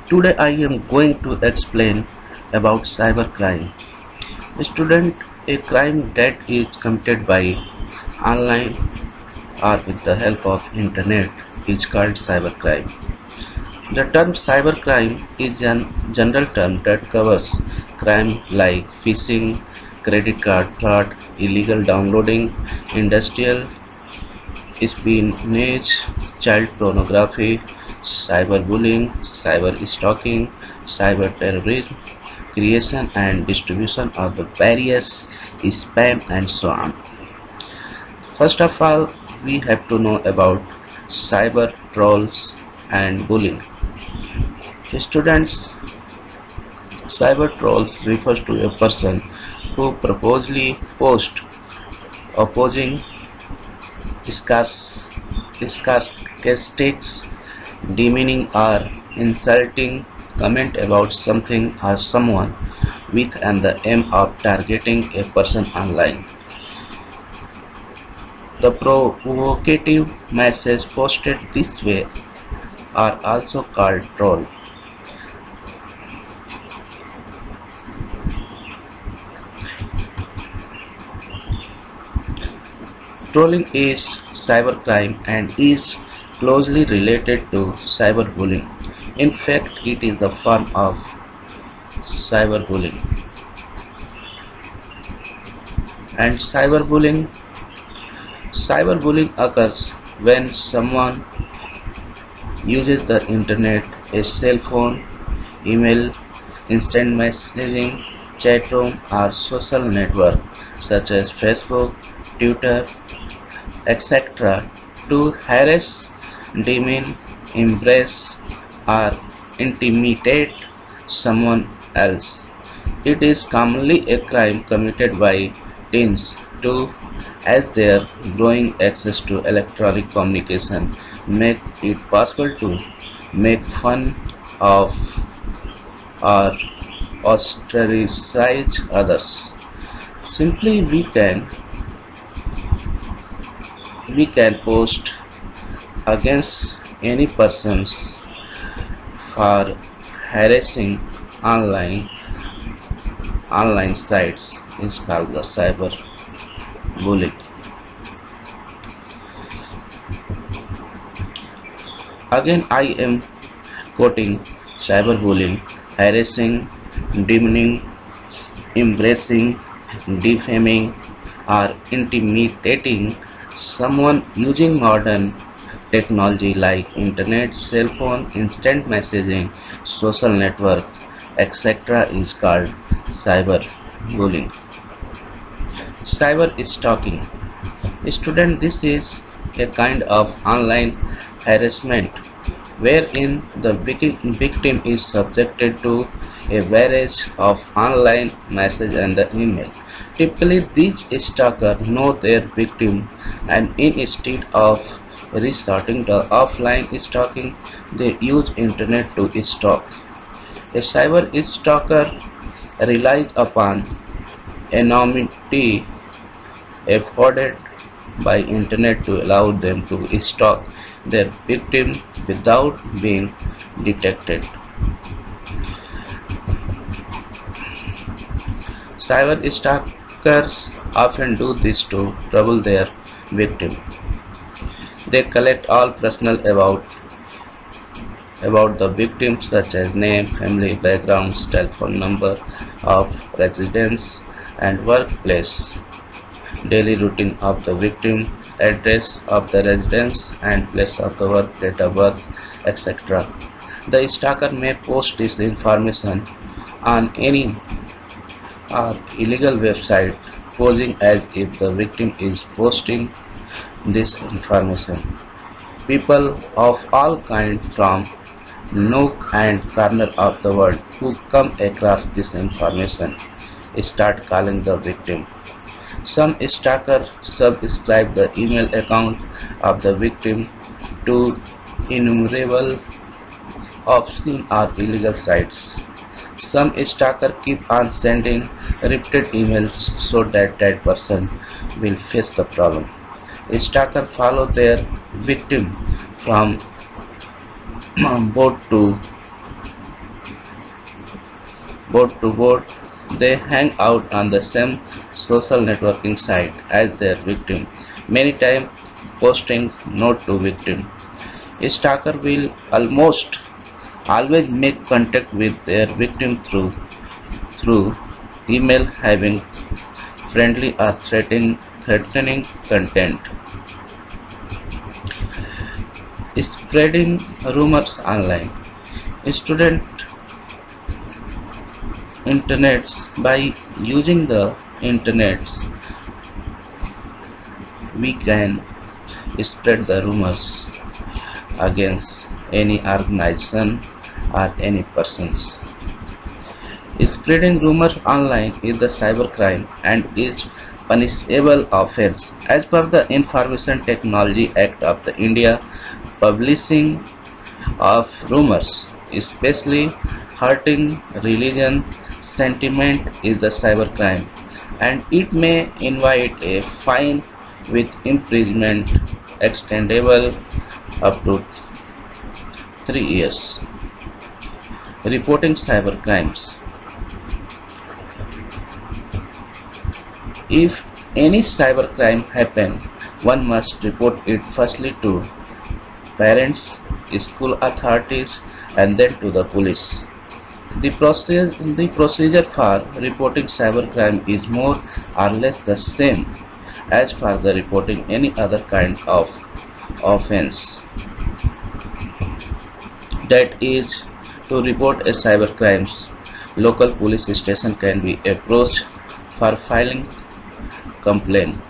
Today I am going to explain about cybercrime. Student, a crime that is committed by online or with the help of internet is called cybercrime. The term cybercrime is a general term that covers crime like phishing, credit card fraud, illegal downloading, industrial espionage, child pornography, cyberbullying, cyber stalking, cyber terrorism, creation and distribution of the various spam and so on. First of all, we have to know about cyber trolls and bullying. Students, cyber trolls refers to a person who purposely posts opposing scarce, sarcastic, demeaning or insulting comment about something or someone with the aim of targeting a person online. The provocative messages posted this way are also called troll. Trolling is cybercrime and is closely related to cyberbullying. In fact, it is the form of cyberbullying. And cyberbullying occurs when someone uses the internet, a cell phone, email, instant messaging, chat room, or social network such as Facebook, Twitter, etc. to harass, demean, embrace, or intimidate someone else. It is commonly a crime committed by teens too, as their growing access to electronic communication make it possible to make fun of or ostracize others. Simply we can post against any persons for harassing online online sites is called the cyber bullying. Again, I am quoting cyberbullying, harassing, demeaning, embracing, defaming, or intimidating someone using modern technology like internet, cell phone, instant messaging, social network, etc. is called cyberbullying. Cyber stalking. Student, this is a kind of online harassment wherein the victim is subjected to a barrage of online message and the email. Typically, these stalkers know their victim and instead of resorting to offline stalking, they use internet to stalk. A cyber stalker relies upon anonymity afforded by internet to allow them to stalk their victim without being detected. Cyber stalkers often do this to trouble their victim. They collect all personal about the victim such as name, family backgrounds, telephone number of residence and workplace, daily routine of the victim, address of the residence and place of the work, date of birth, etc. The stalker may post this information on any or illegal website posing as if the victim is posting this information. People of all kinds from nook and corner of the world who come across this information start calling the victim. Some stalkers subscribe the email account of the victim to innumerable obscene or illegal sites. Some stalkers keep on sending repeated emails so that that person will face the problem. Stalkers follow their victim from boat to board to board. They hang out on the same social networking site as their victim, many times posting note to victim. A stalker will almost always make contact with their victim through email, having friendly or threatening content, spreading rumors online. Student internets by using the internets we can spread the rumors against any organization or any persons. Spreading rumors online is the cybercrime and is punishable offense. As per the Information Technology Act of the India, publishing of rumors, especially hurting religion sentiment, is the cybercrime, and it may invite a fine with imprisonment extendable up to 3 years. Reporting cybercrimes. If any cybercrime happen, one must report it firstly to parents, school authorities, and then to the police. The procedure for reporting cybercrime is more or less the same as for the reporting any other kind of offense. That is, to report a cybercrimes, local police station can be approached for filing complaint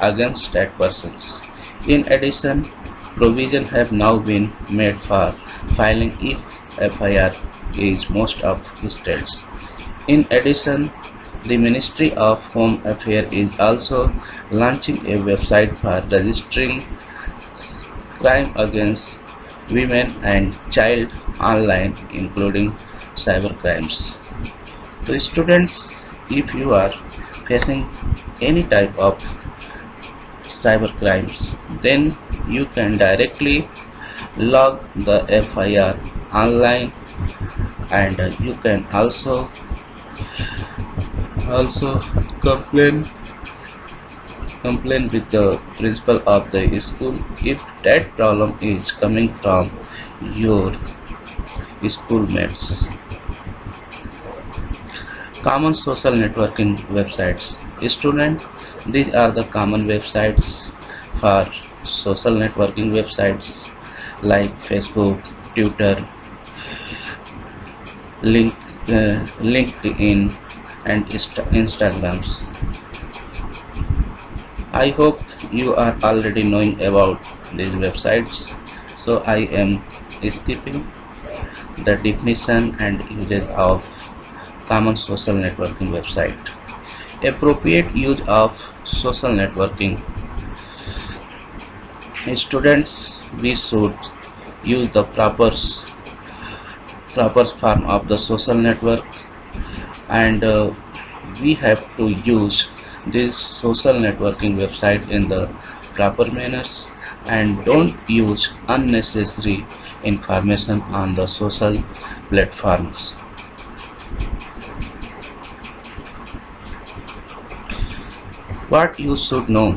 against that persons. In addition, provision have now been made for filing if FIR is most of states. In addition, the Ministry of Home Affairs is also launching a website for registering crime against women and child online, including cybercrimes. To students, if you are facing any type of cybercrimes, then you can directly log the FIR online, and you can also complain with the principal of the school if that problem is coming from your schoolmates. Common social networking websites. Student, these are the common websites for social networking websites like Facebook, Twitter, LinkedIn, and Instagrams. I hope you are already knowing about these websites, so I am skipping the definition and usage of common social networking website. Appropriate use of social networking. Students, we should use the proper form of the social network, and we have to use this social networking website in the proper manners, and don't use unnecessary information on the social platforms. What you should know.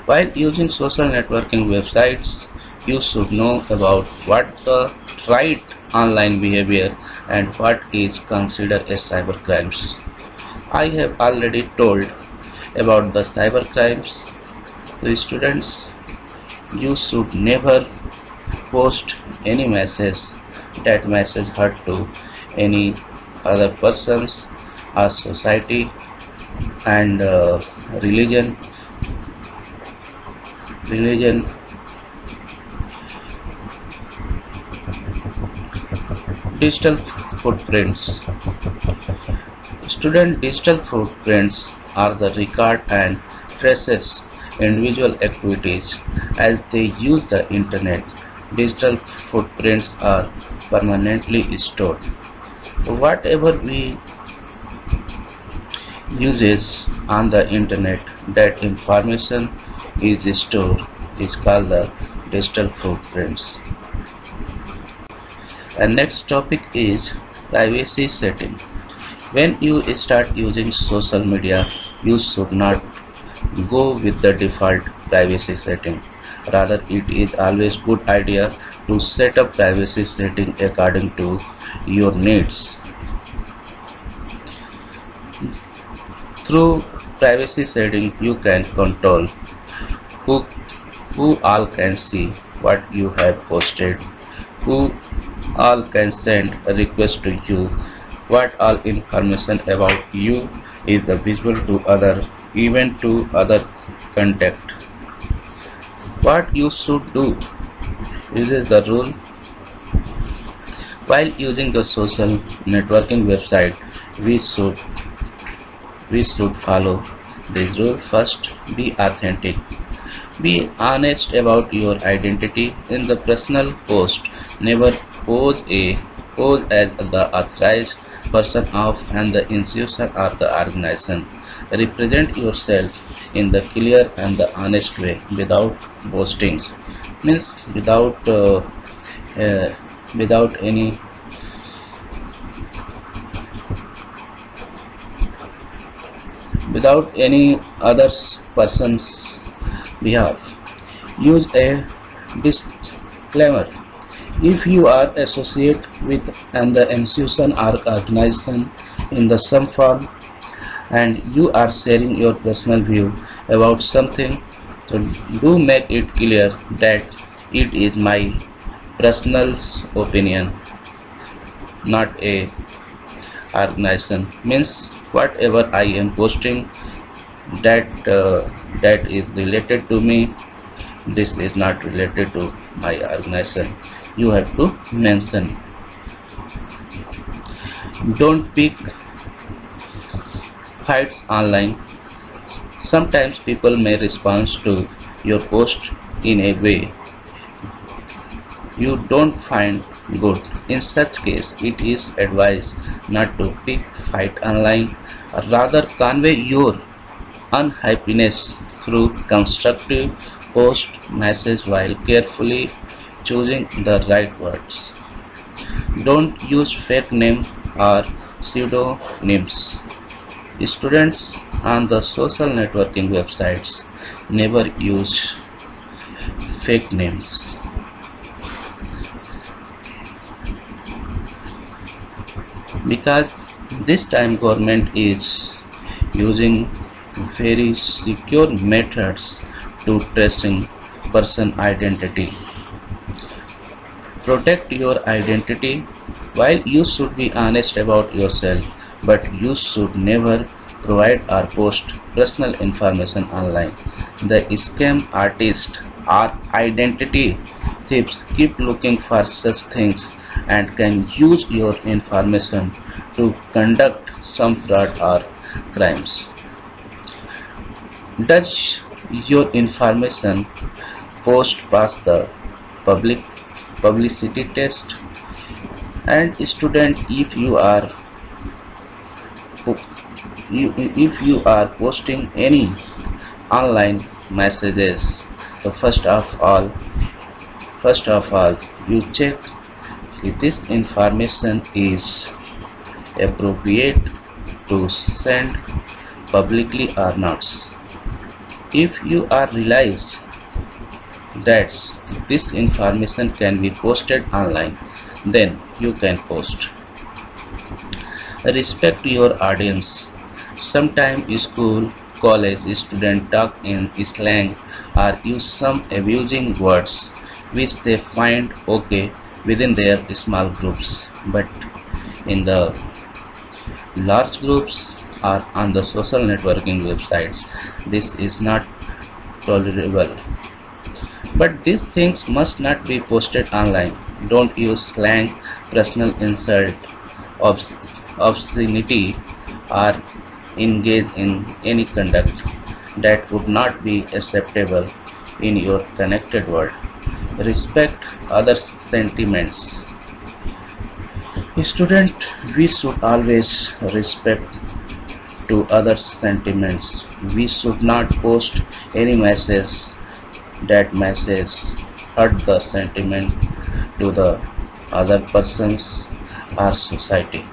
While using social networking websites, you should know about what the right online behavior and what is considered as cybercrimes. I have already told about the cybercrimes. To students, you should never post any message that message hurt to any other persons or society, and religion. Digital footprints. Student, digital footprints are the record and traces individual activities as they use the internet. Digital footprints are permanently stored. So whatever we uses on the internet, that information is stored, is called the digital footprints. And next topic is privacy setting. When you start using social media, you should not go with the default privacy setting. Rather, it is always good idea to set up privacy setting according to your needs. Through privacy setting, you can control who who all can see what you have posted, who all can send a request to you, what all information about you is visible to other, even to other contact. What you should do is the rule while using the social networking website. We should follow this rule. First, be authentic. Be honest about your identity in the personal post. Never pose as the authorized person of and the institution or the organization. Represent yourself in the clear and the honest way without boastings. Means uh, without any others person's behalf. Use a disclaimer. If you are associated with the institution or organization in the some form and you are sharing your personal view about something, so do make it clear that it is my personal opinion, not a organization. Means whatever I am posting, that is related to me, this is not related to my organization. You have to mention. Don't pick fights online. Sometimes people may respond to your post in a way you don't find good. In such case, it is advised not to pick fight online. Rather, convey your unhappiness through constructive post message while carefully choosing the right words. Don't use fake name or pseudonyms. Students on the social networking websites never use fake names because this time government is using very secure methods to tracing person identity. Protect your identity. While you should be honest about yourself, but you should never provide or post personal information online. The scam artists or identity thieves keep looking for such things and can use your information to conduct some fraud or crimes. Does your information post pass the public publicity test? And student, if you are posting any online messages, so first of all you check if this information is appropriate to send publicly or not. If you are realize that this information can be posted online, then you can post. Respect your audience. Sometimes school, college students talk in slang or use some abusing words which they find okay within their small groups, but in the large groups or on the social networking websites, this is not tolerable. But these things must not be posted online. Don't use slang, personal insult, obscenity, or engage in any conduct that would not be acceptable in your connected world. Respect others' sentiments. Student, we should always respect to others' sentiments. We should not post any message that message hurt the sentiment to the other persons or society.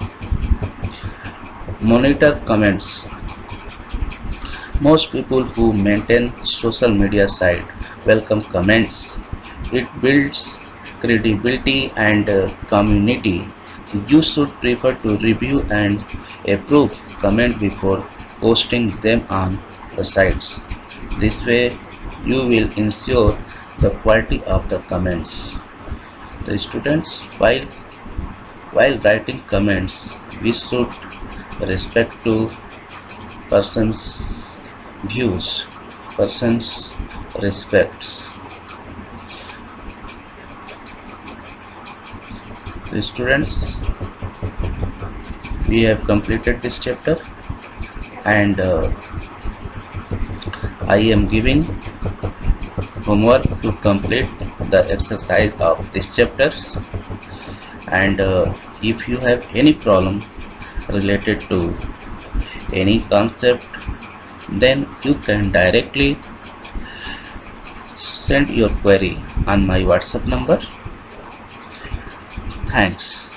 Monitor comments. Most people who maintain social media site welcome comments. It builds credibility and community. You should prefer to review and approve comment before posting them on the sites. This way you will ensure the quality of the comments. The students, while writing comments, we should respect to person's views, person's respects. The students, we have completed this chapter, and I am giving homework to complete the exercise of this chapters. And if you have any problem related to any concept, then you can directly send your query on my WhatsApp number. Thanks.